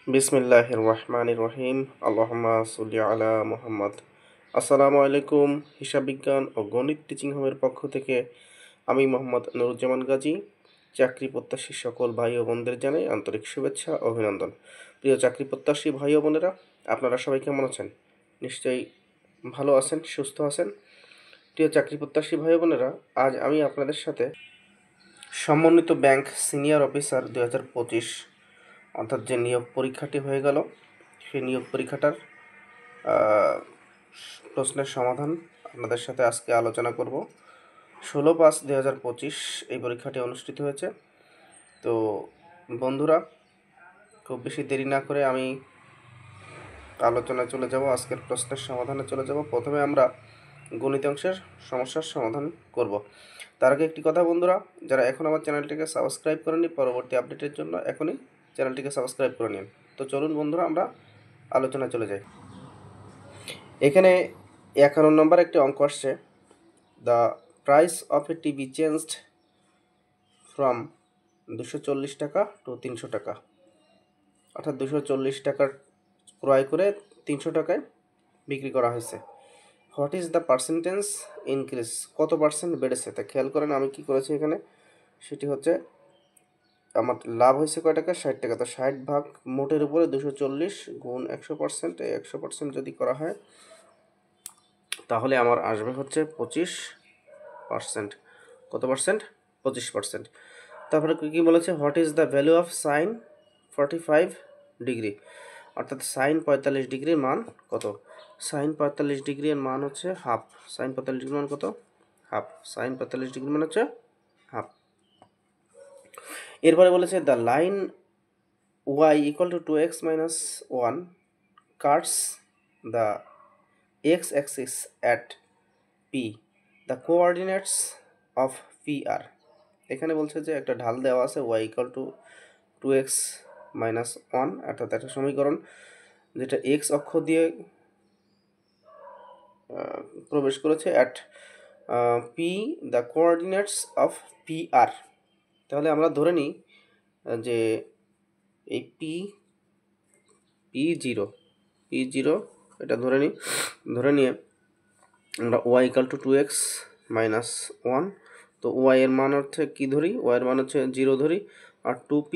বিসমিল্লাহির রহমানির রহিম। আল্লাহুম্মা সাল্লি আলা মুহাম্মদ। আসসালামু আলাইকুম। হিসাব বিজ্ঞান ও গণিত টিচিং হোমের পক্ষ থেকে আমি মোহাম্মদ নুরুজ্জামান গাজী চাকরি প্রত্যাশী সকল ভাই ও বোনদের জানাই আন্তরিক শুভেচ্ছা ও অভিনন্দন। প্রিয় চাকরি প্রত্যাশী ভাই ও বোনেরা, আপনারা সবাই কেমন আছেন? নিশ্চয়ই ভালো আছেন, সুস্থ আছেন। প্রিয় চাকরি প্রত্যাশী ভাই ও বোনেরা, আজ আমি আপনাদের সাথে সমন্বিত ব্যাংক সিনিয়র অফিসার 2025 অর্থাৎ যে নিয়োগ পরীক্ষাটি হয়ে গেল, সেই নিয়োগ পরীক্ষাটার প্রশ্নের সমাধান আপনাদের সাথে আজকে আলোচনা করব। 16/5/2025 এই পরীক্ষাটি অনুষ্ঠিত হয়েছে। তো বন্ধুরা, খুব বেশি দেরি না করে আমি আলোচনায় চলে যাব, আজকের প্রশ্নের সমাধানে চলে যাব। প্রথমে আমরা গণিতাংশের সমস্যার সমাধান করব। তার আগে একটি কথা বন্ধুরা, যারা এখন আমার চ্যানেলটিকে সাবস্ক্রাইব করেনি, পরবর্তী আপডেটের জন্য এখনই চ্যানেলটিকে সাবস্ক্রাইব করে নিন। তো চলুন বন্ধুরা, আমরা আলোচনায় চলে যাই। এখানে 51 নম্বর একটি অঙ্ক আসছে। The price of A TV changed from 240 টাকা টু 300 টাকা, অর্থাৎ 240 টাকার ক্রয় করে 300 টাকায় বিক্রি করা হয়েছে। What is the percentage increase, কত পার্সেন্ট বেড়েছে? তা খেয়াল করেন আমি কি করেছি এখানে, সেটি হচ্ছে আমার লাভ হয়েছে কয় টাকা, 60 টাকা। তো 60 ভাগ মোটের উপরে 240 গুণ 100%, এই 100% যদি করা হয় তাহলে আমার আসবে হচ্ছে 25%। কত পার্সেন্ট? 25%। তারপরে কী বলেছে, what is the value of sign 45 degree, অর্থাৎ সাইন 45 ডিগ্রির মান কত? সাইন 45 ডিগ্রির মান হচ্ছে হাফ। সাইন 45 ডিগ্রির মান কত? হাফ। সাইন 45 ডিগ্রির মান হচ্ছে হাফ। এরপরে বলেছে the line y equal to 2x minus 1 Katz the x axis at p, the coordinates of p are। এখানে বলছে যে একটা ঢাল দেওয়া আছে y equal to 2x minus 1, অর্থাৎ একটা সমীকরণ যেটা x অক্ষ দিয়ে প্রবেশ করেছে at p, the coordinates of p are। তাহলে আমরা ধরে নিই যে এই p0 এটা ধরে নিয়ে আমরা y equal to 2x minus 1, তো y এর মান হচ্ছে কি ধরি, y এর মান হচ্ছে 0 ধরি, আর 2p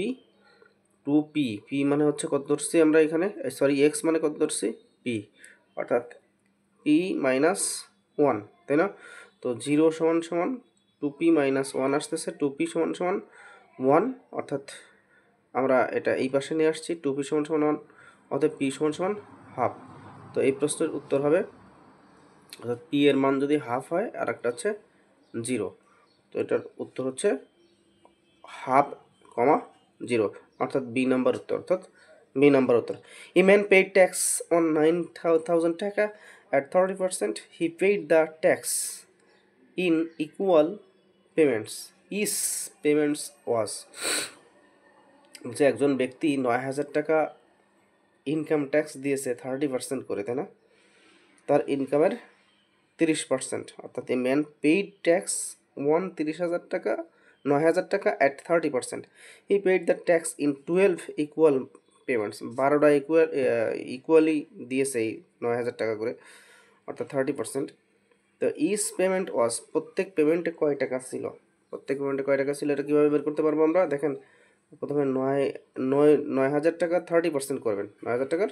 মানে হচ্ছে কত ধরছি আমরা এখানে, সরি x মানে কত ধরছি, p, অর্থাৎ p মাইনাস 1, তাই না? তো 0 সমান সমান 2p মাইনাস 1 আসতেছে, 2p সমান সমান 1, অর্থাৎ আমরা এটা এই পাশে নিয়ে আসছি, 2p সমান সমান 1, অর্থাৎ p সমান সমান হাফ। তো এই প্রশ্নের উত্তর হবে, অর্থাৎ পি এর মান যদি হাফ হয় আর একটা হচ্ছে 0, তো এটার উত্তর হচ্ছে হাফ, 0, অর্থাৎ বি নাম্বার উত্তর। A man paid tax on 9,000 টাকা at 30%, he paid the tax in equal payments, is payments was. যে একজন ব্যক্তি 9,000 টাকা ইনকাম ট্যাক্স দিয়েছে 30% করে, তাই না? তার ইনকামের 30%, অর্থাৎ এ ম্যান পেইড ট্যাক্স 30,000 টাকা 9,000 টাকা at 30%, he paid the tax in 12 equal payments, 12টা ইকুয়ালি দিয়েছে এই 9,000 টাকা করে, অর্থাৎ 30%। তো ইস পেমেন্ট ওয়াজ, প্রত্যেক পেমেন্টে কয় টাকা ছিল, এটা কীভাবে বের করতে পারবো আমরা? দেখেন, প্রথমে 9,000 টাকা 30% করবেন, 9,000 টাকার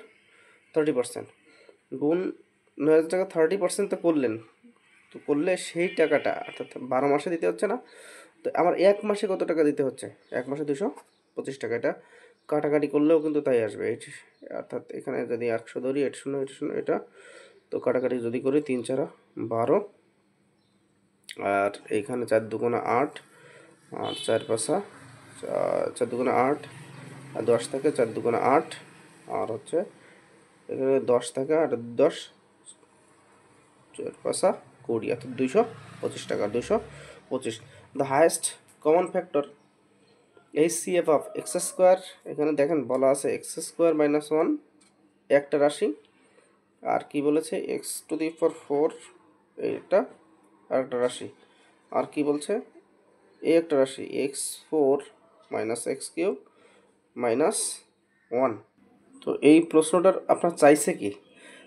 30% গুণ 9,000 টাকা 30% তো করলেন, তো করলে সেই টাকাটা অর্থাৎ 12 মাসে দিতে হচ্ছে না, তো আমার এক মাসে কত টাকা দিতে হচ্ছে? এক মাসে 225 টাকা। এটা কাটাকাটি করলেও কিন্তু তাই আসবে, অর্থাৎ এখানে যদি 100 ধরি, 8 এটা, তো কাটাকাটি যদি করি 3 4 12, আর এইখানে 4 2 8, আর 4 5 4 2 8, আর 10 থাকে, 4 2 8, আর হচ্ছে এখানে 10 থাকে, আর 10 4 5 20, অর্থাৎ 225 টাকা, 225। The highest common factor HCF of x square, এখানে দেখেন বলা আছে এক্স স্কোয়ার মাইনাস 1 একটা রাশি, আর কি বলেছে এক্স টু দি পাওয়ার 4 এইটা আরেকটা রাশি, আর কি বলছে এই একটা রাশি x4 minus x cube minus 1, তো এই প্রশ্নটার আপনার চাইছে কি,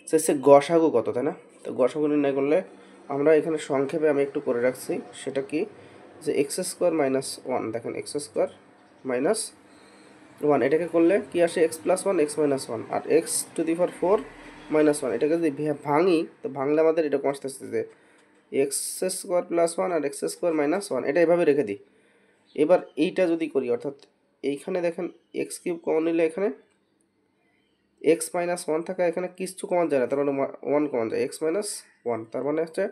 চাইছে গসাগু কত, তাই না? তো গসাগু নির্ণয় করলে আমরা এখানে সংক্ষেপে আমি একটু করে রাখছি, সেটা কি যে এক্স স্কোয়ার মাইনাস ওয়ান, দেখেন এক্স স্কোয়ার মাইনাস ওয়ান, এটাকে করলে কি আসে x plus one x minus one, আর x to the power four minus one, এটাকে যদি ভাঙি তো ভাঙলে আমাদের এরকম আসতেছে যে এক্স স্কোয়ার প্লাস ওয়ান আর এক্স স্কোয়ার মাইনাস ওয়ান, এটা এভাবে রেখে দিই। এবার এইটা যদি করি, অর্থাৎ এইখানে দেখেন এক্স কিউব কমন নিলে এখানে এক্স মাইনাস ওয়ান থাকা, এখানে কিছু কমন যায় না, তার মানে ওয়ান কমন যায়, এক্স মাইনাস ওয়ান, তার মানে হচ্ছে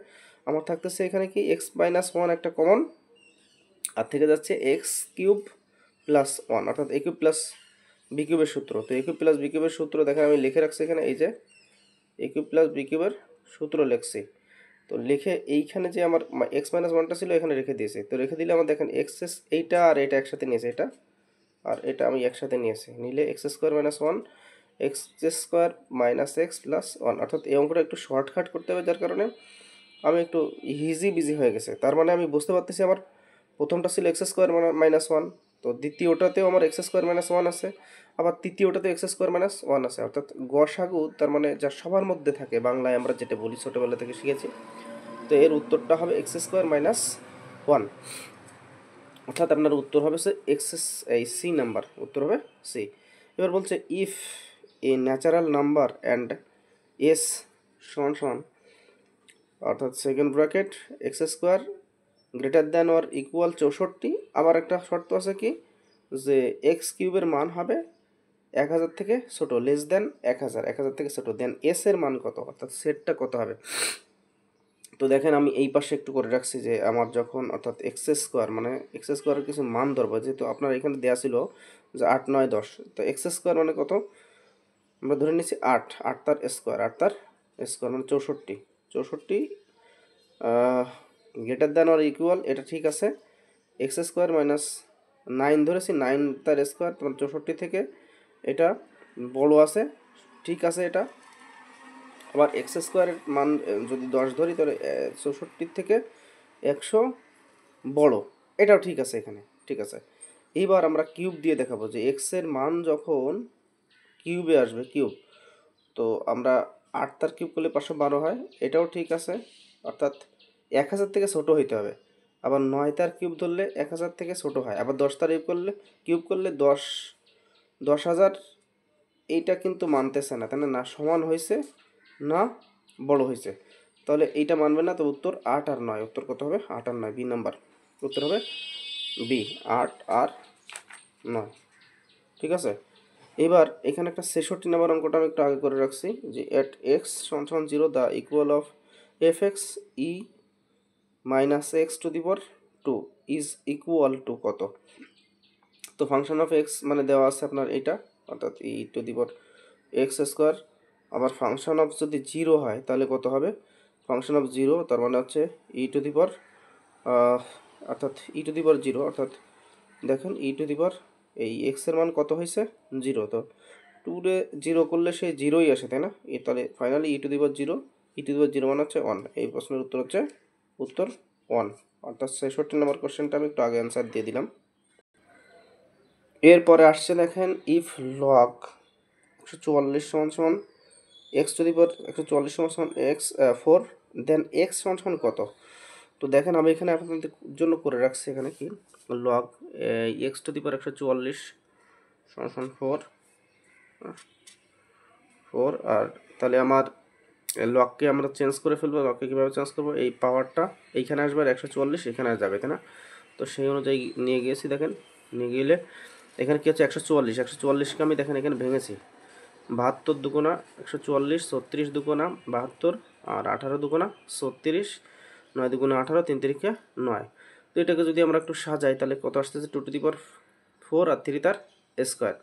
আমার থাকতেছে এখানে কি এক্স মাইনাস ওয়ান একটা কমন, আর থেকে যাচ্ছে এক্স কিউব প্লাস ওয়ান, অর্থাৎ এ কিউব প্লাস বি কিউবের সূত্র। তো এ কিউব প্লাস বি কিউবের সূত্র দেখেন আমি লিখে রাখছি এখানে, এই যে এ কিউব প্লাস বি কিউবের সূত্র লিখছি। তো লিখে এইখানে যে আমার এক্স মাইনাস ওয়ানটা ছিল এখানে রেখে দিয়েছি। তো রেখে দিলে আমার দেখেন এক্স এইটা আর এটা একসাথে নিয়েছে, এটা আর এটা আমি একসাথে নিয়েছি, নিলে x square minus one x square minus x plus one, অর্থাৎ এই অঙ্কটা একটু শর্টকাট করতে হবে, যার কারণে আমি একটু ইজি বিজি হয়ে গেছে। তার মানে আমি বুঝতে পারতেছি আমার প্রথমটা ছিল এক্স স্কোয়ার মাইনাস ওয়ান, তো দ্বিতীয়টাতেও আমার এক্স স্কোয়ার মাইনাস ওয়ান আছে, আবার তৃতীয়টাতে এক্স স্কোয়ার মাইনাস ওয়ান আছে, অর্থাৎ গসাগু তার মানে যা সবার মধ্যে থাকে, বাংলায় আমরা যেটা বলি ছোটোবেলা থেকে শিখেছি। তো এর উত্তরটা হবে এক্স স্কোয়ার মাইনাস ওয়ান, অর্থাৎ আপনার উত্তর হবে এই সি নাম্বার, উত্তর হবে সি। এবার বলছে if a natural number and S সমান সমান, অর্থাৎ second bracket x square greater than or equal 64, আবার একটা শর্ত আছে কি যে এক্স কিউবের মান হবে 1000 থেকে ছোটো, লেস দেন 1000 থেকে ছোটো, দেন এস এর মান কত, অর্থাৎ সেটটা কত হবে। তো দেখেন আমি এই পাশে একটু করে রাখছি যে আমার যখন অর্থাৎ এক্স স্কোয়ার মানে এক্স স্কোয়ারের কিছু মান ধরবো, যেহেতু আপনার এখানে দেওয়া ছিল যে 8 9 10, তো এক্স স্কোয়ার মানে কত আমরা ধরে নিচ্ছি 8, 8 তার স্কোয়ার, 8 তার স্কোয়ার মানে 64, 64 গ্রেটার দ্যান অর ইকুয়াল, এটা ঠিক আছে, এক্স স্কোয়ার মাইনাস 9 ধরেছি, 9 তার স্কোয়ার, তোমার 64 থেকে এটা বড় আছে, ঠিক আছে এটা। আবার এক্স স্কোয়ারের মান যদি 10 ধরি তাহলে 64 থেকে 100 বড়, এটাও ঠিক আছে এখানে, ঠিক আছে। এইবার আমরা কিউব দিয়ে দেখাবো যে এক্স এর মান যখন কিউবে আসবে, কিউব, তো আমরা 8 তার কিউব করলে 512 হয়, এটাও ঠিক আছে, অর্থাৎ 1000 থেকে ছোট হইতে হবে। আবার 9 তার কিউব ধরলে 1000 থেকে ছোট হয়, আবার 10 তার কিউব করলে 10,000, এইটা কিন্তু মানতেছে না, তাই না, না সমান হয়েছে না বড় হয়েছে, তাহলে এইটা মানবে না। তো উত্তর 8 আর 9, উত্তর কত হবে 8 আর 9, বি নাম্বার উত্তর হবে বি, 8 আর 9, ঠিক আছে। এবার এখানে একটা 66 নম্বর অঙ্কটা আমি একটু আগে করে রাখছি যে এট এক্স সমান সমান 0 the equal of F x E minus x to the power 2 is equal to কত। তো ফাংশন অফ এক্স মানে দেওয়া আছে আপনার এইটা, অর্থাৎ e to the power x square, আবার ফাংশন অফ যদি 0 হয় তাহলে কত হবে, ফাংশন অফ 0 তার মানে হচ্ছে ই টু দি পাওয়ার অর্থাৎ ই টু দি পাওয়ার 0, অর্থাৎ দেখেন ই টু দি পাওয়ার এই এক্সের মান কত হয়েছে 0, তো 2 রে 0 করলে সে 0ই আসে, তাই না, তাহলে finally e to the power 0, e to the power 0 মানে হচ্ছে 1, এই প্রশ্নের উত্তর হচ্ছে উত্তর 1, অর্থাৎ 66 নম্বর কোশ্চেনটা আমি একটু আগে অ্যান্সার দিয়ে দিলাম। এরপরে আসছে দেখেন ইফ লগ 144 সমান সমান এক্স টু দি পাওয়ার 144 সমান সমান এক্স 4, দেন এক্স সমান সমান কত। তো দেখেন আমি এখানে আপনাদের জন্য করে রাখছি এখানে কি লগ এক্স টু দি পাওয়ার 144 সমান সমান 4, আর তাহলে আমার লককে আমরা চেঞ্জ করে ফেলবো। লককে কীভাবে চেঞ্জ করবো, এই পাওয়ারটা এইখানে আসবে আর 144 এখানে যাবে, তাই না। তো সেই অনুযায়ী নিয়ে গিয়েছি, দেখেন নিয়ে গেলে এখানে কী হচ্ছে 144কে আমি দেখেন এখানে ভেঙেছি, 72 দুগুণা 144, 36 দুগুণা 72, আর 18 দুগুণা 36, 9 দুগুণা 18, 3 তিরিকে 9। তো এটাকে যদি আমরা একটু সাজাই তাহলে কত আসতেছে 2 টু দি পাওয়ার 4 আর 3 তার স্কোয়ার।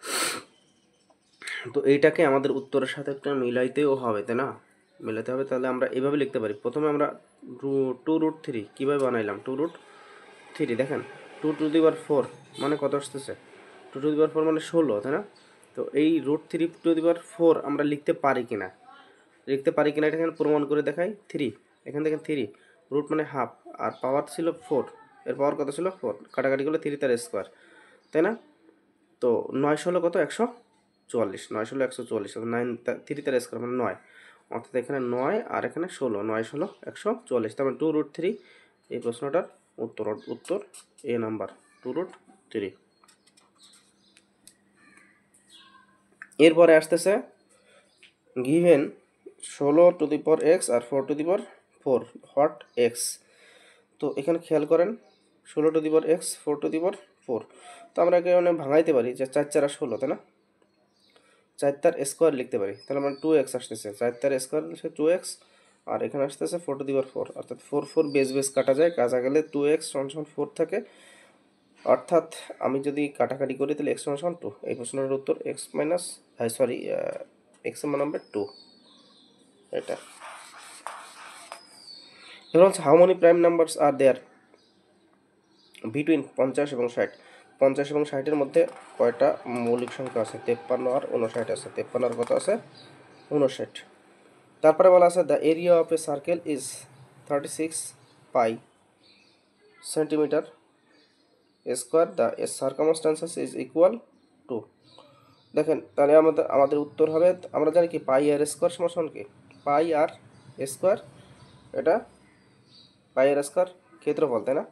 তো এইটাকে আমাদের উত্তরের সাথে একটা মিলাইতেও হবে, তাই না, মিলাতে হবে। তাহলে আমরা এইভাবে লিখতে পারি, প্রথমে আমরা 2√3 কীভাবে বানাইলাম, 2√3 দেখেন 2 টু দি পাওয়ার 4 মানে কত আসতেছে 2 টু দি পাওয়ার 4 মানে 16, তাই না। তো এই √3 টু দি পাওয়ার 4 আমরা লিখতে পারি কিনা এটা এখানে প্রমাণ করে দেখাই। 3 এখান থেকে 3 রুট মানে হাফ, আর পাওয়ার ছিল 4, এর পাওয়ার কত ছিল 4, কাটাকাটি করলে 3 তার স্কোয়ার, তাই না। তো 9 16 কত 120, 44, 9 ষোলো 144, 9 3 তার স্কোয়ার মানে 9, অর্থাৎ এখানে 9 আর এখানে 16, 9 ষোলো 144, তার মানে 2√3 এই প্রশ্নটার উত্তর এ নাম্বার 2√3। এরপরে আসতেছে given 16⁴x R 4⁴ what x. তো এখানে খেয়াল করেন 16⁴x 4⁴, তো আমরা এখানে ভাঙাইতে পারি যে 4 4 16, তাই না, 4 তার স্কোয়ার লিখতে পারি, তাহলে মানে 2x আসতেছে, 4 তার স্কোয়ার হচ্ছে 2x, আর এখানে আসতেছে 4⁴, অর্থাৎ 4 4 বেস কাটা যায়, কাটা গেলে 2x = 4 থাকে, অর্থাৎ আমি যদি কাটাকাটি করি তাহলে x = 2। এই প্রশ্নের উত্তর x এর মান হবে 2। এটা এবার হচ্ছে how many prime numbers are there between 50 এবং 60। 50 এবং 60-এর মধ্যে কয়টা মৌলিক সংখ্যা আছে? 53 আর 59 আছে। 53 আর কত আছে? 59। তারপরে বলা আছে the area of A circle is 36 pi centimetre square, the circumstances is equal to. দেখেন তাহলে আমাদের উত্তর হবে, আমরা জানি কি পাই আর স্কোয়ার সমান কি পাই আর স্কোয়ার, এটা পাই আর স্কোয়ার ক্ষেত্রফল, তাই না?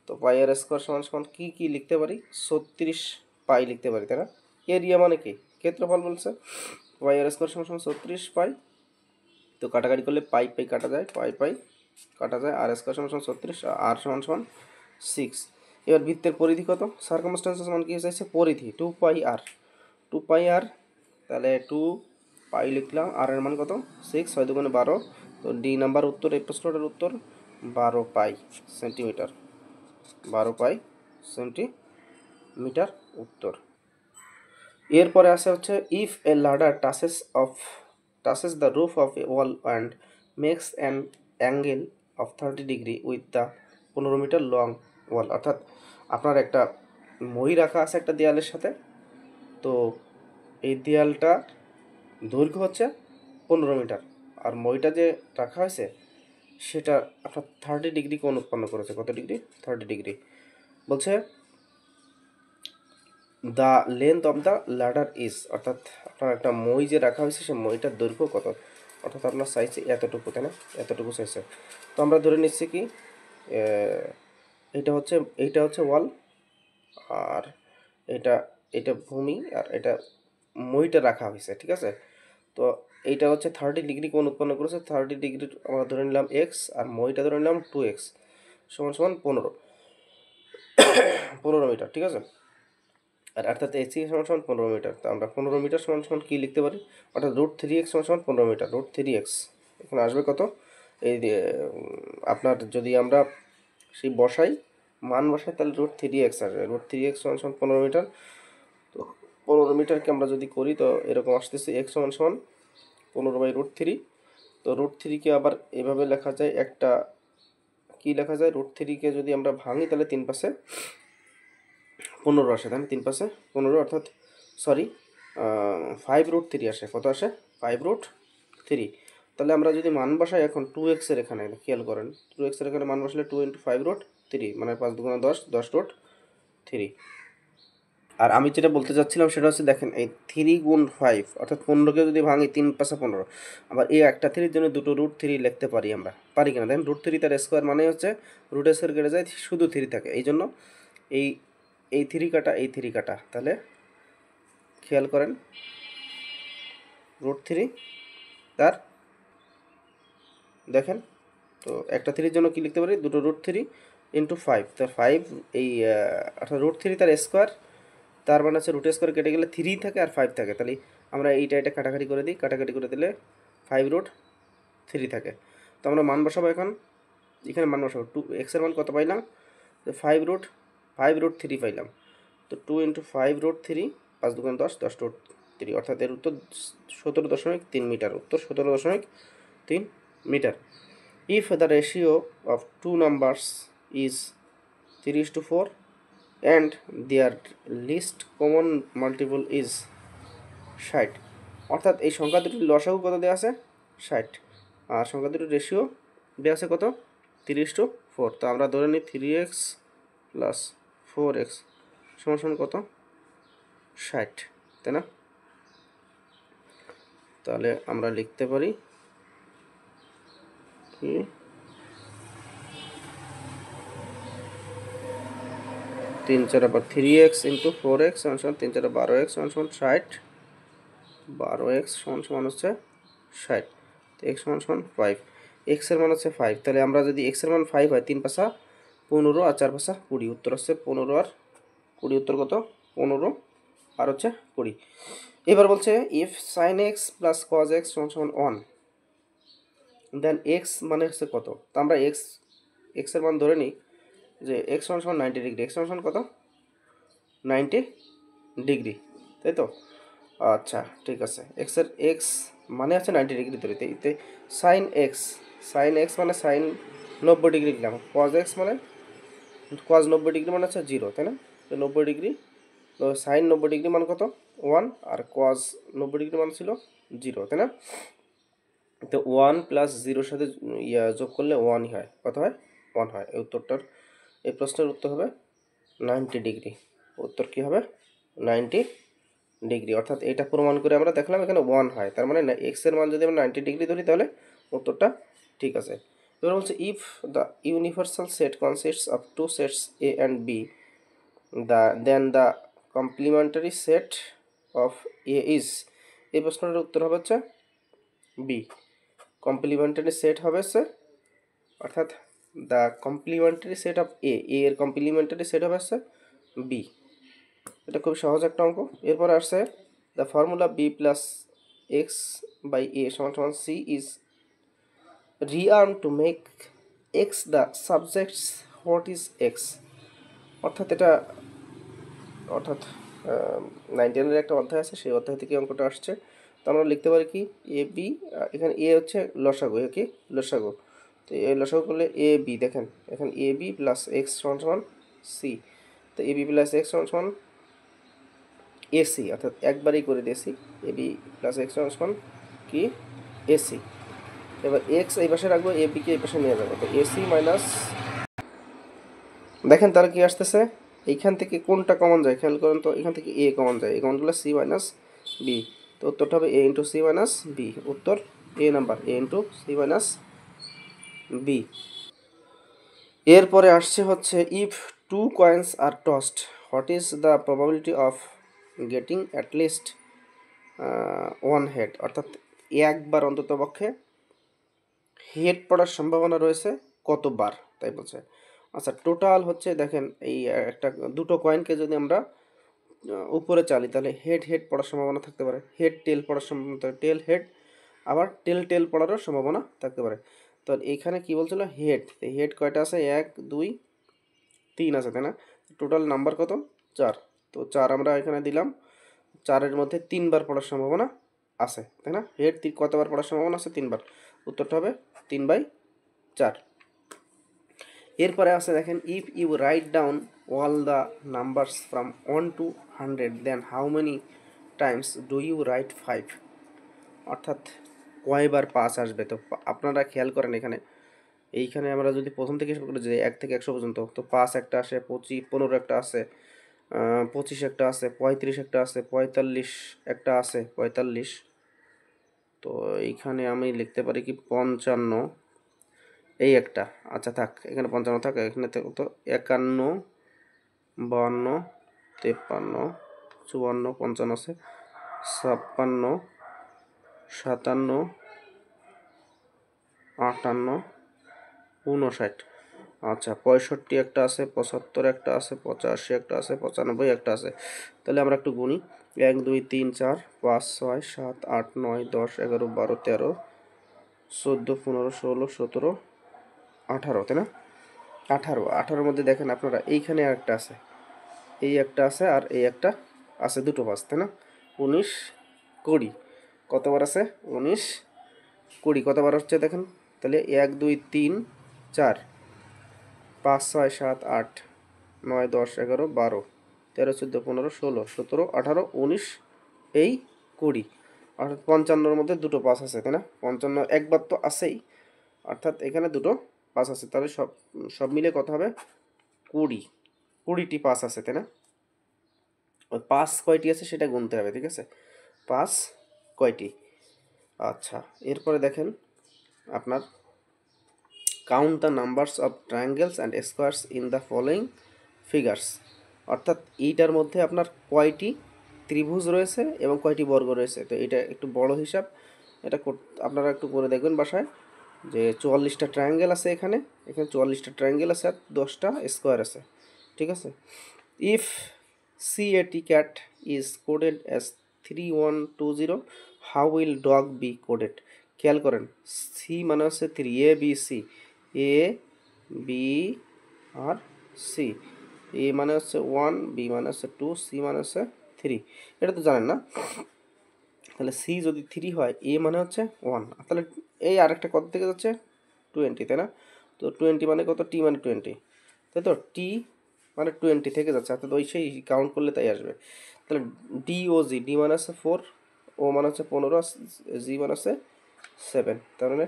তো পাই আর স্কোয়ার সমান কি লিখতে পারি? 36 পাই লিখতে পারি, তাই না? এরিয়া মানে কি ক্ষেত্রফল বলছে, পাই আর স্কোয়ার সমান 36 পাই, তো কাটাকাটি করলে পাই পাই কাটা যায়, পাই কাটা যায়, আর স্কোয়ার সমান 36, আর সমান 6। এবার বৃত্তের পরিধি কত? সার্কামস্টান্সেস মান কি চাইছে? পরিধি 2 পাই আর, 2 পাই আর, তাহলে 2 পাই লিখলাম, আর এর মান কত? 6, 6 2 12, তো ডি নাম্বার উত্তর, এই প্রশ্নটার উত্তর 12 পাই সেন্টিমিটার, 12 পাই সেন্টিমিটার উত্তর। এরপরে আছে হচ্ছে if a ladder touches the roof of a wall and makes an angle of 30 degree with the 15 metre long wall, অর্থাৎ আপনার একটা মই রাখা আছে একটা দেয়ালের সাথে, তো এই দেয়ালটা দৈর্ঘ্য হচ্ছে 15 মিটার, আর মইটা যে রাখা হয়েছে সেটা আপনার 30 ডিগ্রি কোণ উৎপন্ন করেছে। কত ডিগ্রি? 30 ডিগ্রি। বলছে the length of the ladder is, অর্থাৎ আপনার একটা মই যে রাখা হয়েছে সে মইটার দৈর্ঘ্য কত, অর্থাৎ আপনার চাইছে এতটুকু, তাই না? এতটুকু চাইছে, তো আমরা ধরে নিচ্ছি কি এইটা হচ্ছে ওয়াল, আর এটা এটা ভূমি, আর এটা মইটা রাখা হয়েছে, ঠিক আছে? তো এইটা হচ্ছে 30 ডিগ্রি কোণ উৎপন্ন করেছে, 30 ডিগ্রি আমরা ধরে নিলাম এক্স, আর মইটা ধরে নিলাম 2x সমান 15 মিটার, ঠিক আছে? আর অর্থাৎ এসি সমান 15 মিটার, তো আমরা 15 মিটার সমান কী লিখতে পারি? অর্থাৎ √3x সমান 15 মিটার, √3x এখানে আসবে কত? এই আপনার যদি আমরা সেই মান বসাই তাহলে √3x আসবে, √3x সমান 15 মিটার। তো 15 মিটারকে আমরা যদি করি তো এরকম আসতেছে x সমান 15/√3। তো √3কে আবার এভাবে লেখা যায়, একটা কি লেখা যায়, √3কে যদি আমরা ভাঙি তাহলে 3 পাশে 15 আসে, তাই না? 3 পাশে 15, অর্থাৎ 5√3 আসে। কত আসে? 5√3। তাহলে আমরা যদি মান বসাই এখন 2x এর এখানে, খেয়াল করেন 2x এর এখানে মান বসালে 2 × 5√3 মানে 5 2 10, 10√3। আর আমি যেটা বলতে চাচ্ছিলাম সেটা হচ্ছে দেখেন এই 3 × 5 অর্থাৎ 15কে যদি ভাঙি 3 পাশে 15, আবার এই একটা 3-র জন্য দুটো √3 লিখতে পারি, আমরা পারি কিনা দেখেন? √3 তার স্কোয়ার মানে হচ্ছে রুটের স্কোয়ার কেটে যায়, শুধু 3 থাকে, এই জন্য এই 3 কাটা, এই 3 কাটা, তাহলে খেয়াল করেন √3 তার, দেখেন তো একটা 3-র জন্য কি লিখতে পারি? দুটো √3 × 5, তো 5 এই অর্থাৎ √3 তার স্কোয়ার, তার মানে হচ্ছে রুটের স্কোয়ার কেটে গেলে 3 থাকে আর 5 থাকে, তাহলে আমরা এটা কাটাকাটি করে দিই, কাটাকাটি করে দিলে 5√3 থাকে। তো আমরা মান বসাবো এখানে মান বসাবো, 2x এর মান কত পাইলাম? 5√3 পাইলাম, তো 2 × 5√3, 5 2 10, 10√3, অর্থাৎ এর উত্তর 17.3 মিটার, উত্তর 17.3 metre. If the ratio of two numbers is 3:4 and their least common multiple is 60, অর্থাৎ এই সংখ্যা দুটির লসাগু কত দেওয়া আছে? 60, আর সংখ্যা দুটির রেশিও দেওয়া আছে কত? 3:4। তো আমরা ধরে নিই 3x + 4x সমান কত? 60, তাই না? তাহলে আমরা লিখতে পারি কি 3 4 আবার 3x ইন্টু 4x সমান 3 4 12x সমান 60, 12x সমান হচ্ছে 60, তো x সমান 5, x এর মান হচ্ছে 5। তাহলে আমরা যদি x এর মান 5 হয় 3 পাশা 15 আর 4 পাশা 20, উত্তর হচ্ছে 15 আর 20। উত্তর কত? 15 আর হচ্ছে 20। এবার বলছে if sin x plus cos x সমান 1, দেন x মানে হচ্ছে কত? তো আমরা x এর মান ধরে নিই যে x সমান 90 ডিগ্রি। x সমান কত? 90 ডিগ্রি, তাই তো? আচ্ছা ঠিক আছে, x মানে আছে 90 ডিগ্রি ধরে। তো সাইন এক্স মানে সাইন 90 ডিগ্রি লিখলাম। cos x মানে cos 90 ডিগ্রি মানে হচ্ছে 0, তাই না? তো 90 ডিগ্রি, তো সাইন 90 ডিগ্রি মান কত? 1, আর cos 90 ডিগ্রি মান ছিল 0, তাই না? তো 1 প্লাস 0 সাথে যোগ করলে 1 হয়। কত হয়? 1 হয়। এই প্রশ্নের উত্তর হবে 90 ডিগ্রি। উত্তর কি হবে? 90 ডিগ্রি। অর্থাৎ এটা প্রমাণ করে আমরা দেখলাম এখানে 1 হয়, তার মানে এক্স এর মান যদি আমরা 90 ডিগ্রি ধরি তাহলে উত্তরটা ঠিক আছে। এবার বলছে if the universal set consists of two sets A and B, then the complementary set of A is, এই প্রশ্নটার উত্তর হবে হচ্ছে বি। কমপ্লিমেন্টারি সেট হবে হচ্ছে, অর্থাৎ দ্য কমপ্লিমেন্টারি সেট অফ এর কমপ্লিমেন্টারি সেট হবে হচ্ছে বি। এটা খুব সহজ একটা অঙ্ক। এরপর আসছে the formula b plus x by a সমান c is rearrange to make x the subjects what is x. অর্থাৎ এটা অর্থাৎ 9-10 একটা অধ্যায় আছে, সেই অধ্যায় থেকে অঙ্কটা আসছে। তো আমরা লিখতে পারি কি এ বি, এখানে এ হচ্ছে লসাগু, এ কি লসাগু, তো এ লসাগু করলে এ বি, দেখেন এখানে এ বি প্লাস এক্স সমান সি, তো এ বি প্লাস এক্স সমান এসি, অর্থাৎ একবারই করে দিয়েছি এ বি প্লাস এক্স সমান কি এসি। এবার এক্স এই পাশে রাখবো, এ বিকে এই পাশে নিয়ে যাবো, তো এসি মাইনাস, দেখেন তার কি আসতেছে, এইখান থেকে কোনটা কমন যায় খেয়াল করেন তো, এখান থেকে এ কমন যায়, এই কমন করলে সি মাইনাস বি, তো উত্তরটা হবে A into C minus B. উত্তর A number, A into C minus B. এরপরে আসছে হচ্ছে if two coins are tossed what is the probability of getting at least one head, অর্থাৎ একবার অন্তত পক্ষে হেড পড়ার সম্ভাবনা রয়েছে কতবার, তাই বলছে। আচ্ছা টোটাল হচ্ছে দেখেন এই একটা দুটো কয়েনকে যদি আমরা উপরে চালি তাহলে হেড হেড পড়ার সম্ভাবনা থাকতে পারে, হেড টেল পড়ার সম্ভাবনা থাকতে পারে, টেল হেড, আবার টেল টেল পড়ারও সম্ভাবনা থাকতে পারে। তো এইখানে কি বলছিল হেড, হেড কয়টা আছে? 1 2 3 আছে, তাই না? টোটাল নাম্বার কত? 4, তো 4 আমরা এখানে দিলাম, 4-এর মধ্যে 3বার পড়ার সম্ভাবনা আছে, তাই না? হেড কতবার পড়ার সম্ভাবনা আছে? 3বার। উত্তরটা হবে 3/4। এরপরে আছে দেখেন if you write down all the numbers from 1 to 100 then how many times do you write 5, অর্থাৎ কয়বার 5 আসবে। তো আপনারা খেয়াল করেন এইখানে আমরা যদি প্রথম থেকে শুরু করি যে 1 থেকে 100 পর্যন্ত, তো 5 একটা আসে, 15 একটা আছে, 25 একটা আছে, 35 একটা আছে, 45 একটা আছে, 45, তো এইখানে আমি লিখতে পারি কি 55, এই একটা, আচ্ছা থাক এখানে 55 থাক, এখানে তো 51 52 53 54 55 আছে, 56 57 58 59, আচ্ছা 65 একটা আছে, 75 একটা আছে, 85 একটা আছে, 95 একটা আছে। তাহলে আমরা একটু গুনি 1 2 3 4 5 6 7 8 9 10 11 12 13 14 15 16 17 18, তাই না? 18-18-এর মধ্যে দেখেন আপনারা এইখানে একটা আছে, এই একটা আছে, আর এই একটা আছে, দুটো 5, তাই না? 19 20 কতবার আছে? 19 20 কতবার হচ্ছে দেখেন, তাহলে 1 2 3 4 5 6 7 8 9 10 11 12 13 14 15 16 17 18 19 এই 20, অর্থাৎ 55-এর মধ্যে দুটো 5 আছে, তাই না? 55 একবার তো আছেই, অর্থাৎ এখানে দুটো 5 আছে, তাহলে সব সব মিলে কত হবে? 20টি 5 আছে, তাই না? ওই 5 কয়টি আছে সেটা গুনতে হবে, ঠিক আছে? 5 কয়টি? আচ্ছা, এরপরে দেখেন আপনার count the numbers of triangles and squares in the following figures, অর্থাৎ এইটার মধ্যে আপনার কয়টি ত্রিভুজ রয়েছে এবং কয়টি বর্গ রয়েছে। তো এটা একটু বড় হিসাব, এটা আপনারা একটু করে দেখবেন বাসায়, যে 44টা ট্রায়াঙ্গেল আছে এখানে, এখানে 44টা ট্রায়াঙ্গেল আছে আর 10টা স্কোয়ার আছে, ঠিক আছে। If CAT cat is coded as 3120, how will dog be coded? খেয়াল করেন, সি মানে হচ্ছে 3, A B আর সি। এ মানে হচ্ছে 1, বি মানে হচ্ছে 2, সি মানে হচ্ছে 3। এটা তো জানেন না? তাহলে সি যদি 3 হয়, এ মানে হচ্ছে 1, তাহলে এই আরেকটা কত থেকে যাচ্ছে 20, তাই না? তো 20 মানে কত, টি মানে 20, তাই তো, টি মানে 20 থেকে যাচ্ছে, অর্থাৎ ওই সেই কাউন্ট করলে তাই আসবে। তাহলে ডি ও জি, ডি মানে হচ্ছে 4, ও মানে হচ্ছে 15, জি মানে হচ্ছে 7, তার মানে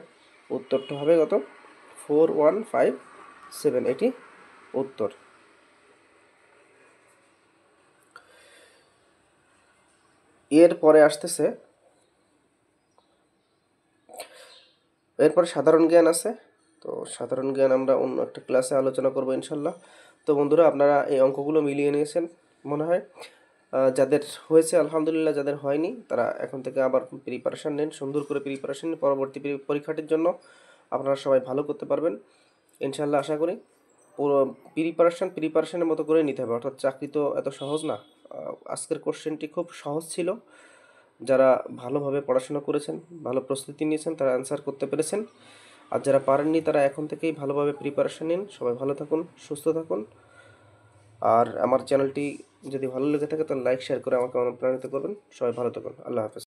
উত্তরটা হবে কত, 4157, এটি উত্তর। এরপরে আসতেছে, এরপরে সাধারণ জ্ঞান আছে। তো সাধারণ জ্ঞান আমরা অন্য একটা ক্লাসে আলোচনা করবো ইনশাল্লাহ। তো বন্ধুরা, আপনারা এই অঙ্কগুলো মিলিয়ে নিয়েছেন মনে হয়। যাদের হয়েছে আলহামদুলিল্লাহ, যাদের হয়নি তারা এখন থেকে আবার প্রিপারেশান নিন, সুন্দর করে প্রিপারেশান নিন, পরবর্তী পরীক্ষাটির জন্য আপনারা সবাই ভালো করতে পারবেন ইনশাল্লাহ, আশা করি। পুরো প্রিপারেশানের মতো করে নিতে হবে, অর্থাৎ চাকরি তো এত সহজ না। আজকের কোশ্চেনটি খুব সহজ ছিল, যারা ভালোভাবে পড়াশোনা করেছেন, ভালো প্রস্তুতি নিয়েছেন, তারা অ্যান্সার করতে পেরেছেন। আর যারা পারেননি তারা এখন থেকেই ভালোভাবে প্রিপারেশান নিন। সবাই ভালো থাকুন, সুস্থ থাকুন। আর আমার চ্যানেলটি যদি ভালো লেগে থাকে তাহলে লাইক শেয়ার করে আমাকে অনুপ্রাণিত করবেন। সবাই ভালো থাকুন, আল্লাহ হাফেজ।